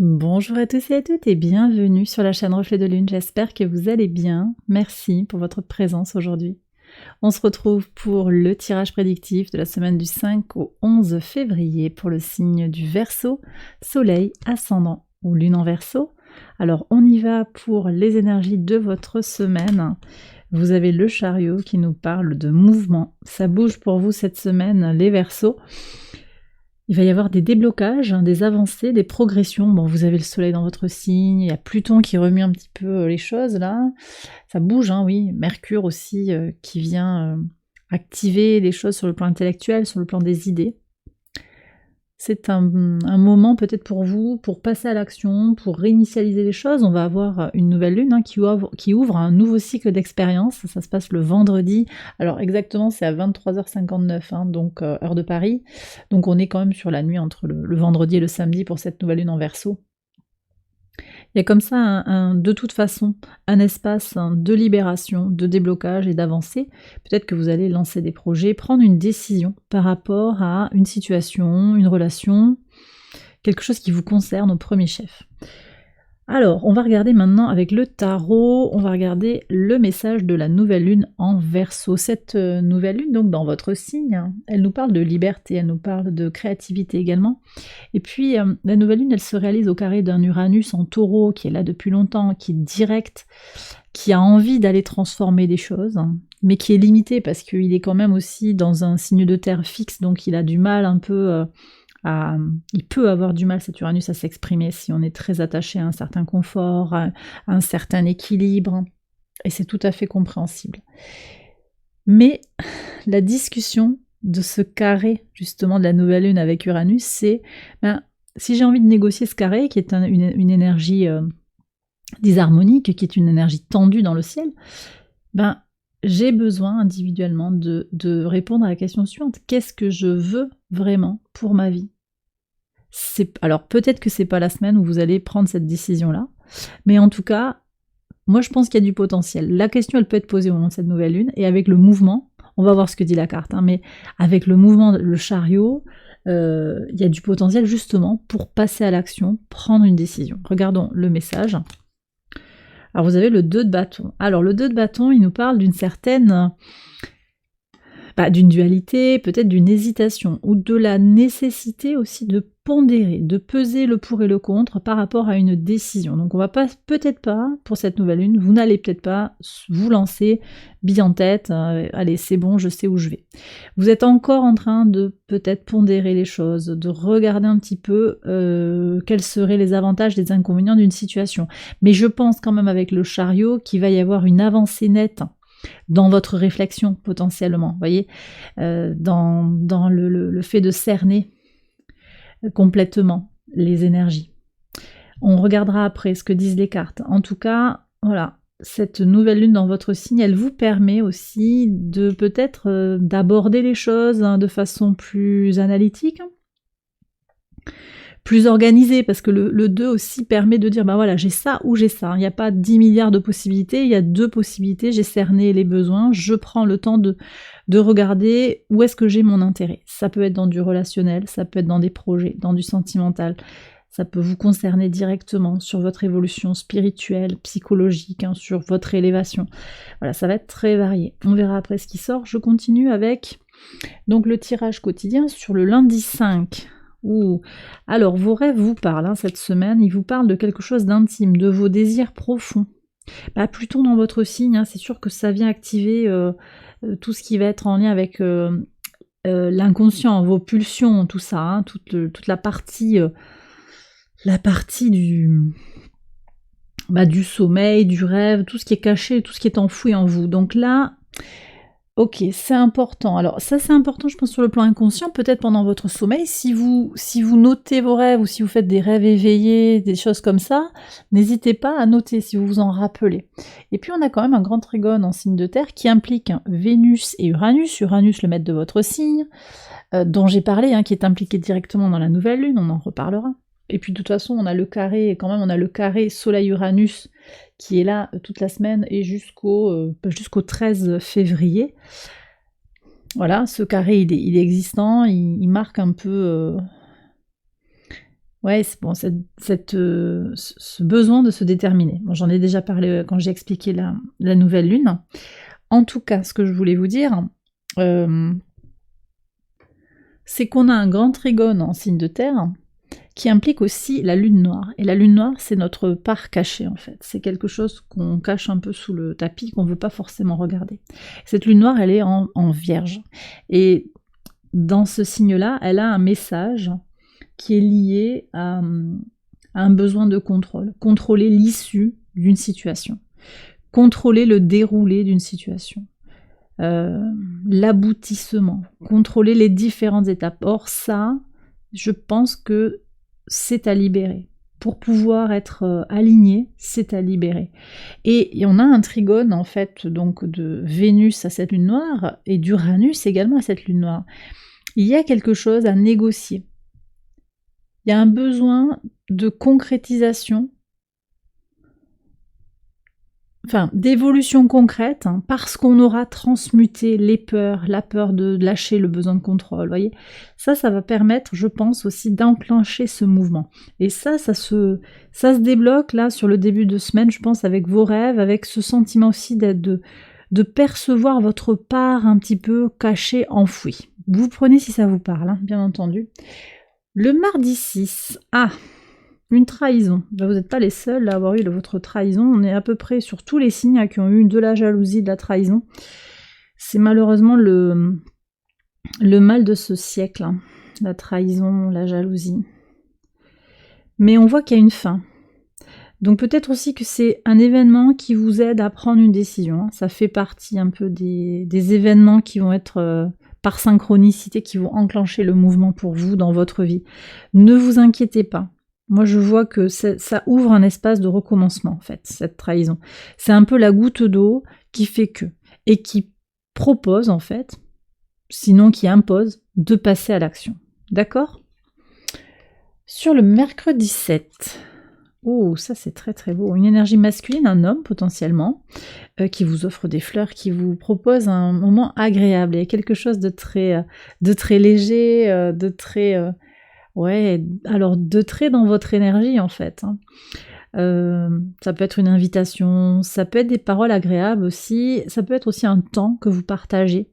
Bonjour à tous et à toutes et bienvenue sur la chaîne Reflet de Lune, j'espère que vous allez bien. Merci pour votre présence aujourd'hui. On se retrouve pour le tirage prédictif de la semaine du 5 au 11 février pour le signe du Verseau, Soleil, Ascendant ou Lune en Verseau. Alors on y va pour les énergies de votre semaine. Vous avez le chariot qui nous parle de mouvement. Ça bouge pour vous cette semaine, les Verseaux. Il va y avoir des déblocages, des avancées, des progressions. Bon, vous avez le soleil dans votre signe, il y a Pluton qui remue un petit peu les choses là. Ça bouge, hein, oui. Mercure aussi qui vient activer les choses sur le plan intellectuel, sur le plan des idées. C'est un moment peut-être pour vous, pour passer à l'action, pour réinitialiser les choses. On va avoir une nouvelle lune qui ouvre un nouveau cycle d'expérience. Ça se passe le vendredi. Alors exactement, c'est à 23h59, donc heure de Paris. Donc on est quand même sur la nuit entre le vendredi et le samedi pour cette nouvelle lune en Verseau. Il y a comme ça, de toute façon, un espace de libération, de déblocage et d'avancée. Peut-être que vous allez lancer des projets, prendre une décision par rapport à une situation, une relation, quelque chose qui vous concerne au premier chef. Alors, on va regarder maintenant avec le tarot, on va regarder le message de la nouvelle lune en Verseau. Cette nouvelle lune, donc dans votre signe, elle nous parle de liberté, elle nous parle de créativité également. Et puis, la nouvelle lune, elle se réalise au carré d'un Uranus en Taureau, qui est là depuis longtemps, qui est direct, qui a envie d'aller transformer des choses, mais qui est limité parce qu'il est quand même aussi dans un signe de terre fixe, donc il a du mal un peu... il peut avoir du mal cet Uranus à s'exprimer si on est très attaché à un certain confort, à un certain équilibre, et c'est tout à fait compréhensible. Mais la discussion de ce carré justement de la nouvelle lune avec Uranus, c'est si j'ai envie de négocier ce carré qui est une énergie disharmonique, qui est une énergie tendue dans le ciel, j'ai besoin individuellement de répondre à la question suivante. Qu'est-ce que je veux vraiment pour ma vie ? Alors peut-être que c'est pas la semaine où vous allez prendre cette décision-là, mais en tout cas, moi je pense qu'il y a du potentiel. La question elle peut être posée au moment de cette nouvelle lune, et avec le mouvement, on va voir ce que dit la carte, mais avec le mouvement, le chariot, il y a du potentiel justement pour passer à l'action, prendre une décision. Regardons le message. Alors vous avez le 2 de bâton. Alors le 2 de bâton, il nous parle d'une certaine... d'une dualité, peut-être d'une hésitation, ou de la nécessité aussi de pondérer, de peser le pour et le contre par rapport à une décision. Donc on va peut-être pas, pour cette nouvelle lune, vous n'allez peut-être pas vous lancer, bille en tête, allez c'est bon, je sais où je vais. Vous êtes encore en train de peut-être pondérer les choses, de regarder un petit peu quels seraient les avantages, les inconvénients d'une situation. Mais je pense quand même avec le chariot qu'il va y avoir une avancée nette dans votre réflexion potentiellement, vous voyez, dans le fait de cerner complètement les énergies. On regardera après ce que disent les cartes. En tout cas, voilà, cette nouvelle lune dans votre signe, elle vous permet aussi de peut-être d'aborder les choses de façon plus analytique, plus organisé, parce que le 2 aussi permet de dire, voilà, j'ai ça ou j'ai ça. Il n'y a pas 10 milliards de possibilités, il y a 2 possibilités, j'ai cerné les besoins, je prends le temps de regarder où est-ce que j'ai mon intérêt. Ça peut être dans du relationnel, ça peut être dans des projets, dans du sentimental, ça peut vous concerner directement sur votre évolution spirituelle, psychologique, sur votre élévation. Voilà, ça va être très varié. On verra après ce qui sort. Je continue avec donc le tirage quotidien sur le lundi 5. Alors vos rêves vous parlent cette semaine, ils vous parlent de quelque chose d'intime, de vos désirs profonds. Pluton dans votre signe, c'est sûr que ça vient activer tout ce qui va être en lien avec l'inconscient, vos pulsions, tout ça, toute la partie du sommeil, du rêve, tout ce qui est caché, tout ce qui est enfoui en vous. Donc là, ok, c'est important. Alors ça c'est important je pense sur le plan inconscient, peut-être pendant votre sommeil, si vous notez vos rêves ou si vous faites des rêves éveillés, des choses comme ça, n'hésitez pas à noter si vous vous en rappelez. Et puis on a quand même un grand trigone en signe de terre qui implique Vénus et Uranus, le maître de votre signe, dont j'ai parlé, qui est impliqué directement dans la nouvelle lune, on en reparlera. Et puis de toute façon on a le carré, Soleil-Uranus qui est là toute la semaine et jusqu'au 13 février. Voilà, ce carré il est existant, il marque un peu Ouais, c'est bon, ce besoin de se déterminer. Bon, j'en ai déjà parlé quand j'ai expliqué la nouvelle lune. En tout cas, ce que je voulais vous dire, c'est qu'on a un grand trigone en signe de terre qui implique aussi la lune noire. Et la lune noire, c'est notre part cachée en fait. C'est quelque chose qu'on cache un peu sous le tapis, qu'on ne veut pas forcément regarder. Cette lune noire, elle est en vierge. Et dans ce signe-là, elle a un message qui est lié à un besoin de contrôle. Contrôler l'issue d'une situation. Contrôler le déroulé d'une situation. L'aboutissement. Contrôler les différentes étapes. Or ça, je pense que c'est à libérer. Pour pouvoir être aligné, c'est à libérer. Et on a un trigone en fait donc de Vénus à cette lune noire et d'Uranus également à cette lune noire. Il y a quelque chose à négocier. Il y a un besoin de concrétisation, enfin d'évolution concrète, hein, parce qu'on aura transmuté les peurs, la peur de lâcher le besoin de contrôle, voyez. Ça va permettre, je pense aussi, d'enclencher ce mouvement. Et ça se débloque là sur le début de semaine, je pense, avec vos rêves, avec ce sentiment aussi de percevoir votre part un petit peu cachée, enfouie. Vous prenez si ça vous parle, hein, bien entendu. Le mardi 6, une trahison. Ben, vous n'êtes pas les seuls à avoir eu votre trahison. On est à peu près sur tous les signes qui ont eu de la jalousie, de la trahison. C'est malheureusement le mal de ce siècle. Hein. La trahison, la jalousie. Mais on voit qu'il y a une fin. Donc peut-être aussi que c'est un événement qui vous aide à prendre une décision. Hein. Ça fait partie un peu des événements qui vont être... par synchronicité, qui vont enclencher le mouvement pour vous dans votre vie. Ne vous inquiétez pas. Moi, je vois que ça ouvre un espace de recommencement, en fait, cette trahison. C'est un peu la goutte d'eau qui fait que, et qui propose, en fait, sinon qui impose, de passer à l'action. D'accord ? Sur le mercredi 7, oh, ça c'est très très beau. Une énergie masculine, un homme potentiellement, qui vous offre des fleurs, qui vous propose un moment agréable. Il y a quelque chose de très léger, de très... de très dans votre énergie en fait. Hein. Ça peut être une invitation, ça peut être des paroles agréables aussi, ça peut être aussi un temps que vous partagez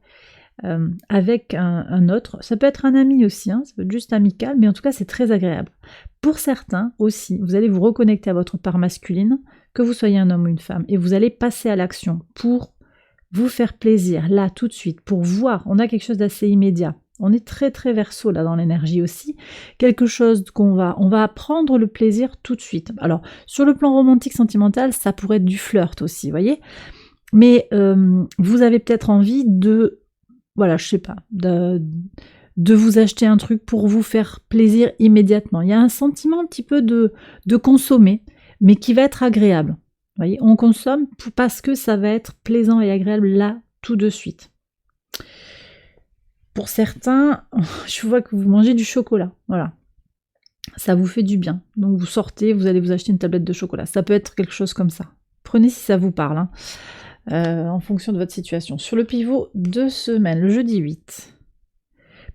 avec un autre. Ça peut être un ami aussi, hein, ça peut être juste amical, mais en tout cas c'est très agréable. Pour certains aussi, vous allez vous reconnecter à votre part masculine, que vous soyez un homme ou une femme, et vous allez passer à l'action pour vous faire plaisir, là, tout de suite, pour voir. On a quelque chose d'assez immédiat. On est très très verso là dans l'énergie aussi. Quelque chose on va prendre le plaisir tout de suite. Alors, sur le plan romantique, sentimental, ça pourrait être du flirt aussi, vous voyez. Mais vous avez peut-être envie de, voilà, je sais pas, de vous acheter un truc pour vous faire plaisir immédiatement. Il y a un sentiment un petit peu de consommer, mais qui va être agréable. Vous voyez, on consomme parce que ça va être plaisant et agréable là, tout de suite. Pour certains, je vois que vous mangez du chocolat, voilà. Ça vous fait du bien. Donc vous sortez, vous allez vous acheter une tablette de chocolat. Ça peut être quelque chose comme ça. Prenez si ça vous parle, hein, en fonction de votre situation. Sur le pivot de semaine, le jeudi 8.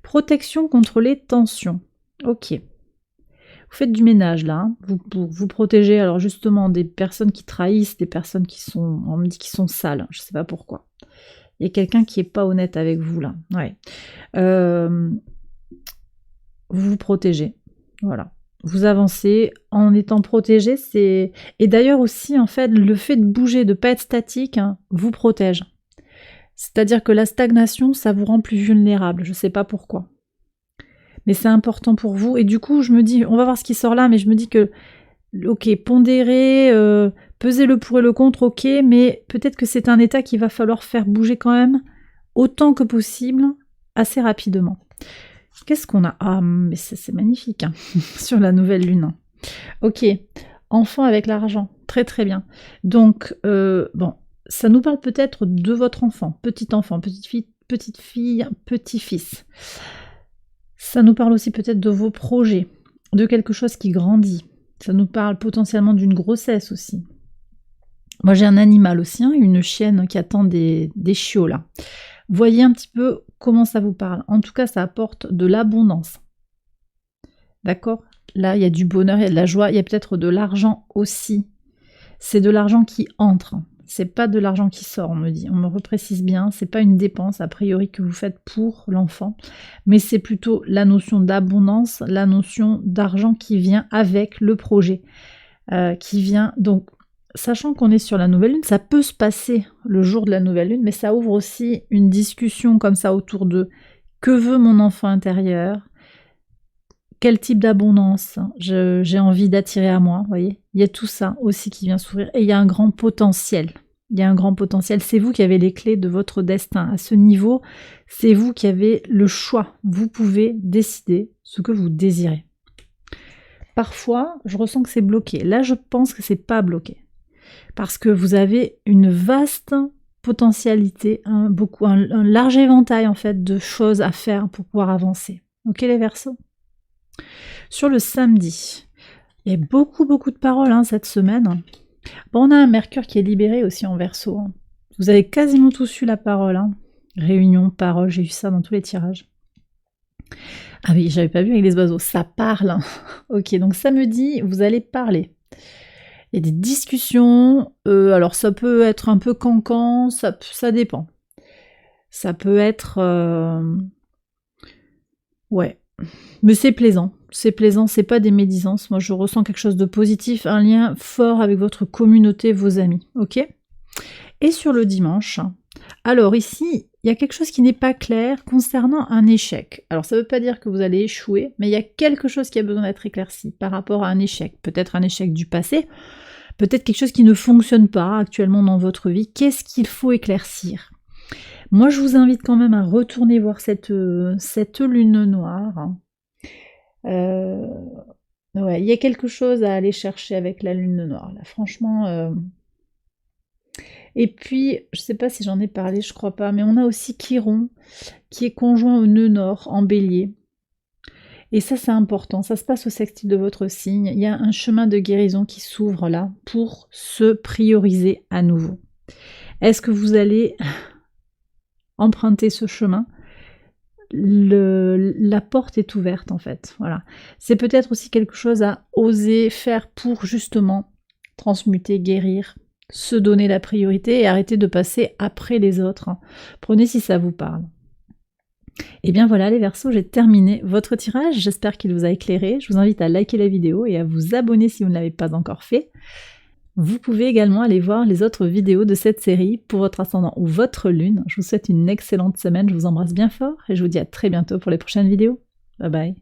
Protection contre les tensions. Ok. Vous faites du ménage là, hein. Vous protégez alors justement des personnes qui trahissent, des personnes qui sont, on me dit qui sont sales, je sais pas pourquoi. Il y a quelqu'un qui est pas honnête avec vous là. Ouais. Vous vous protégez. Voilà. Vous avancez en étant protégé. Et d'ailleurs aussi, en fait, le fait de bouger, de ne pas être statique, hein, vous protège. C'est-à-dire que la stagnation, ça vous rend plus vulnérable. Je ne sais pas pourquoi. Mais c'est important pour vous. Et du coup, je me dis, on va voir ce qui sort là, mais je me dis que, ok, pondérer, peser le pour et le contre, ok, mais peut-être que c'est un état qu'il va falloir faire bouger quand même, autant que possible, assez rapidement. Qu'est-ce qu'on a ? Ah, mais c'est magnifique, hein, sur la nouvelle lune. Ok, enfant avec l'argent, très très bien. Donc, bon, ça nous parle peut-être de votre enfant, petite fille, petit-fils. Ça nous parle aussi peut-être de vos projets, de quelque chose qui grandit. Ça nous parle potentiellement d'une grossesse aussi. Moi j'ai un animal aussi, hein, une chienne qui attend des chiots là. Voyez un petit peu comment ça vous parle. En tout cas, ça apporte de l'abondance. D'accord ? Là, il y a du bonheur, il y a de la joie, il y a peut-être de l'argent aussi. C'est de l'argent qui entre. C'est pas de l'argent qui sort, on me dit. On me reprécise bien, c'est pas une dépense a priori que vous faites pour l'enfant, mais c'est plutôt la notion d'abondance, la notion d'argent qui vient avec le projet, qui vient. Donc, sachant qu'on est sur la nouvelle lune, ça peut se passer le jour de la nouvelle lune, mais ça ouvre aussi une discussion comme ça autour de que veut mon enfant intérieur, quel type d'abondance j'ai envie d'attirer à moi, vous voyez. Il y a tout ça aussi qui vient s'ouvrir et il y a un grand potentiel. Il y a un grand potentiel. C'est vous qui avez les clés de votre destin. À ce niveau, c'est vous qui avez le choix. Vous pouvez décider ce que vous désirez. Parfois, je ressens que c'est bloqué. Là, je pense que c'est pas bloqué. Parce que vous avez une vaste potentialité, un large éventail en fait de choses à faire pour pouvoir avancer. Ok les Verseaux? Sur le samedi, il y a beaucoup de paroles cette semaine. Bon, on a un Mercure qui est libéré aussi en Verseau. Vous avez quasiment tous eu la parole. Réunion, parole, j'ai eu ça dans tous les tirages. Ah oui, j'avais pas vu avec les oiseaux, ça parle. Ok, donc samedi, vous allez parler. Il y a des discussions, alors ça peut être un peu cancan, ça dépend. Ça peut être... Ouais, mais c'est plaisant, c'est pas des médisances. Moi je ressens quelque chose de positif, un lien fort avec votre communauté, vos amis, ok? Et sur le dimanche, alors ici, il y a quelque chose qui n'est pas clair concernant un échec. Alors ça veut pas dire que vous allez échouer, mais il y a quelque chose qui a besoin d'être éclairci par rapport à un échec. Peut-être un échec du passé, peut-être quelque chose qui ne fonctionne pas actuellement dans votre vie. Qu'est-ce qu'il faut éclaircir? Moi, je vous invite quand même à retourner voir cette lune noire. Ouais, il y a quelque chose à aller chercher avec la lune noire, là, franchement. Et puis, je sais pas si j'en ai parlé, je crois pas, mais on a aussi Chiron, qui est conjoint au nœud nord, en bélier. Et ça, c'est important, ça se passe au sextile de votre signe. Il y a un chemin de guérison qui s'ouvre là, pour se prioriser à nouveau. Est-ce que vous allez... emprunter ce chemin, la porte est ouverte en fait. Voilà. C'est peut-être aussi quelque chose à oser faire pour justement transmuter, guérir, se donner la priorité et arrêter de passer après les autres. Prenez si ça vous parle. Et bien voilà les Verseaux, j'ai terminé votre tirage. J'espère qu'il vous a éclairé. Je vous invite à liker la vidéo et à vous abonner si vous ne l'avez pas encore fait. Vous pouvez également aller voir les autres vidéos de cette série pour votre ascendant ou votre lune. Je vous souhaite une excellente semaine, je vous embrasse bien fort et je vous dis à très bientôt pour les prochaines vidéos. Bye bye.